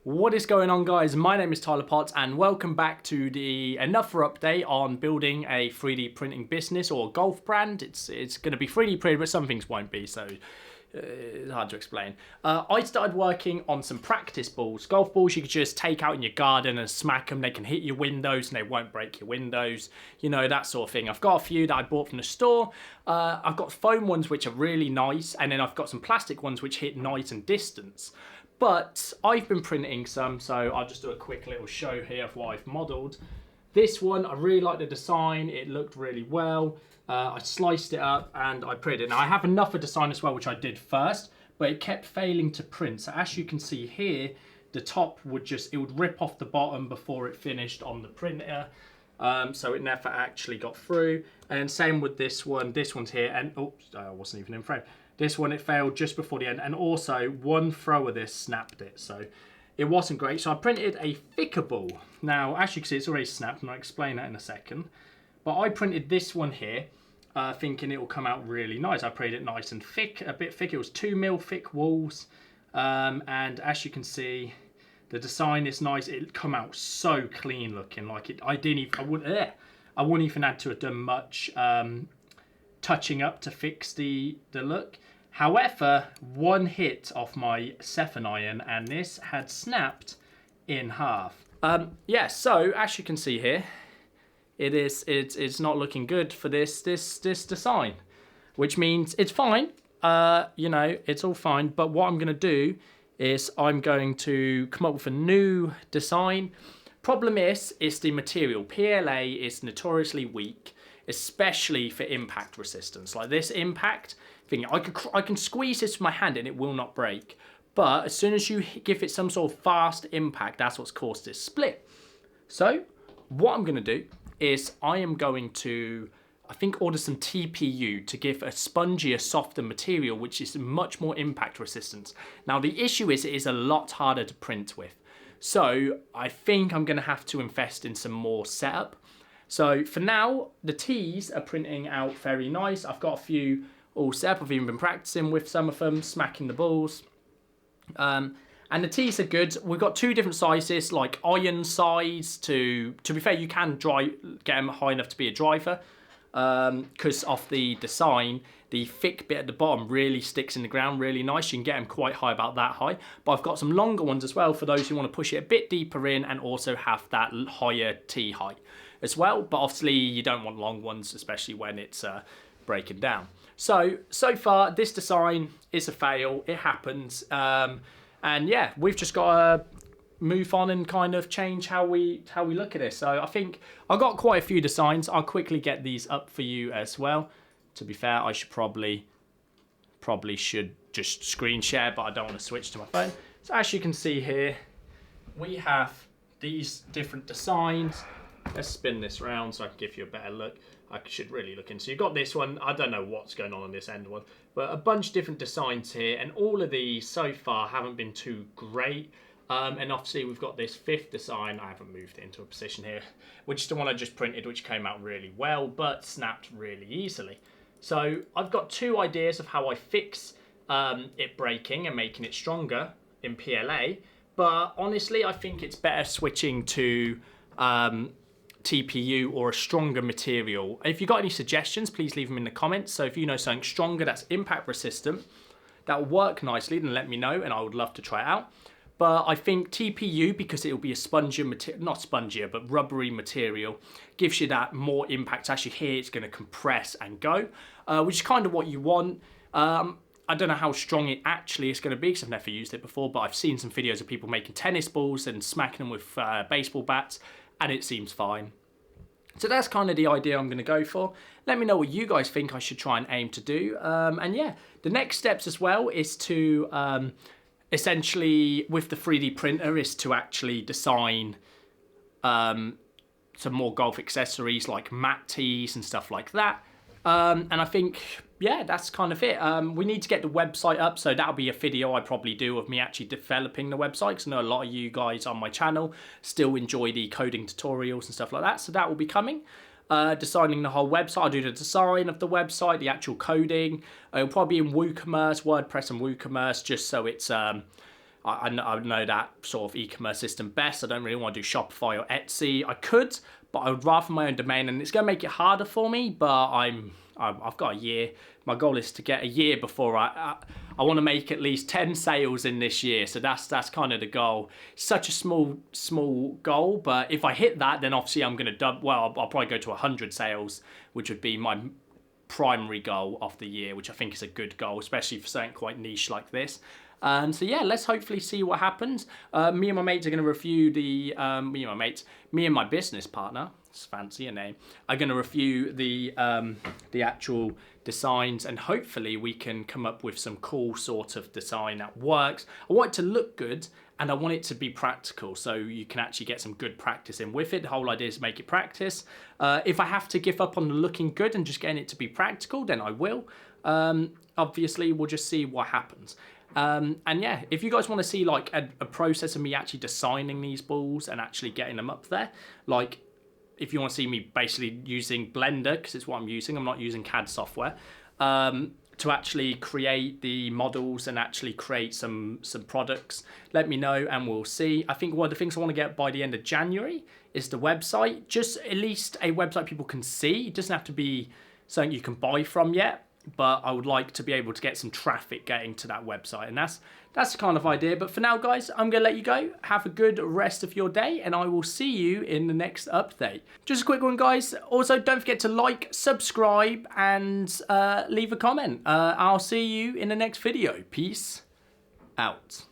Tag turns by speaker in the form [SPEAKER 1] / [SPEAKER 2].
[SPEAKER 1] What is going on, guys? My name is Tyler Potts and welcome back to the another update on building a 3D printing business or golf brand. It's going to be 3D printed, but some things won't be, so it's hard to explain. I started working on some practice balls. Golf balls you could just take out in your garden and smack them. They can hit your windows and they won't break your windows. You know, that sort of thing. I've got a few that I bought from the store. I've got foam ones which are really nice, and then I've got some plastic ones which hit night and distance. But I've been printing some, so I'll just do a quick little show here of what I've modelled. This one, I really like the design. It looked really well. I sliced it up and I printed it. Now I have another design as well, which I did first, but it kept failing to print. So as you can see here, the top would it would rip off the bottom before it finished on the printer. So it never actually got through. And same with this one. This one's here, and oops, I wasn't even in frame. This one, it failed just before the end, and also one throw of this snapped it, so it wasn't great. So I printed a thicker ball. Now, as you can see, it's already snapped, and I'll explain that in a second. But I printed this one here, thinking it will come out really nice. I printed it nice and thick, a bit thick. It was 2mm thick walls, and as you can see, the design is nice. It come out so clean looking, like it. I wouldn't even had to have done much touching up to fix the look. However, one hit off my 7 iron and this had snapped in half. Yeah, so as you can see here, it's not looking good for this design, which means it's fine. You know, it's all fine. But what I'm going to do is I'm going to come up with a new design. Problem is, it's the material. PLA is notoriously weak, especially for impact resistance. Like this impact thing, I can squeeze this with my hand and it will not break. But as soon as you give it some sort of fast impact, that's what's caused this split. So what I'm going to do is I am going to, I think, order some TPU to give a spongier, softer material, which is much more impact resistance. Now the issue is it is a lot harder to print with. So I think I'm going to have to invest in some more setup. So for now, the tees are printing out very nice. I've got a few all set up. I've even been practicing with some of them, smacking the balls. And the tees are good. We've got two different sizes, like iron size to be fair, you can get them high enough to be a driver. Because of the design, the thick bit at the bottom really sticks in the ground really nice. You can get them quite high, about that high. But I've got some longer ones as well for those who want to push it a bit deeper in and also have that higher tee height as well. But obviously you don't want long ones, especially when it's breaking down. So far this design is a fail. It happens. And yeah, we've just got to move on and kind of change how we look at this. So I think I've got quite a few designs. I'll quickly get these up for you as well. To be fair, I should probably should just screen share, but I don't want to switch to my phone. So as you can see here, we have these different designs. Let's spin this round so I can give you a better look. I should really look into. So you've got this one. I don't know what's going on this end one, but a bunch of different designs here, and all of these so far haven't been too great. And obviously we've got this fifth design. I haven't moved it into a position here, which is the one I just printed, which came out really well, but snapped really easily. So I've got two ideas of how I fix it breaking and making it stronger in PLA, but honestly, I think it's better switching to TPU or a stronger material. If you've got any suggestions, please leave them in the comments. So if you know something stronger that's impact resistant, that will work nicely, then let me know and I would love to try it out. But I think TPU, because it will be a spongier material, not spongier, but rubbery material, gives you that more impact. As you hear, it's going to compress and go, which is kind of what you want. I don't know how strong it actually is going to be because I've never used it before, but I've seen some videos of people making tennis balls and smacking them with baseball bats, and it seems fine. So that's kind of the idea I'm going to go for. Let me know what you guys think I should try and aim to do. And yeah, the next steps as well is to essentially, with the 3D printer, is to actually design some more golf accessories like mat tees and stuff like that. And I think, yeah, that's kind of it. We need to get the website up, so that'll be a video I probably do of me actually developing the website, because I know a lot of you guys on my channel still enjoy the coding tutorials and stuff like that, so that will be coming. Designing the whole website. I'll do the design of the website, the actual coding. It'll probably be in WooCommerce, WordPress and WooCommerce, just so it's I know that sort of e-commerce system best. I don't really want to do Shopify or Etsy. I could, but I would rather my own domain, and it's going to make it harder for me, but I've got a year. My goal is to get a year before I want to make at least 10 sales in this year. So that's kind of the goal. Such a small goal, but if I hit that, then obviously I'm going to I'll probably go to 100 sales, which would be my primary goal of the year, which I think is a good goal, especially for something quite niche like this. So yeah, let's hopefully see what happens. Me and my mates are going to review me and my business partner, it's fancy a name, are going to review the actual designs, and hopefully we can come up with some cool sort of design that works. I want it to look good, and I want it to be practical, so you can actually get some good practice in with it. The whole idea is to make it practice. If I have to give up on the looking good and just getting it to be practical, then I will. Obviously, we'll just see what happens. And yeah, if you guys want to see like a process of me actually designing these balls and actually getting them up there, like if you want to see me basically using Blender, because it's what I'm using, I'm not using CAD software, to actually create the models and actually create some products, let me know and we'll see. I think one of the things I want to get by the end of January is the website, just at least a website people can see. It doesn't have to be something you can buy from yet, but I would like to be able to get some traffic getting to that website, and that's the kind of idea. But for now, guys, I'm going to let you go. Have a good rest of your day, and I will see you in the next update. Just a quick one, guys. Also, don't forget to like, subscribe, and leave a comment. I'll see you in the next video. Peace out.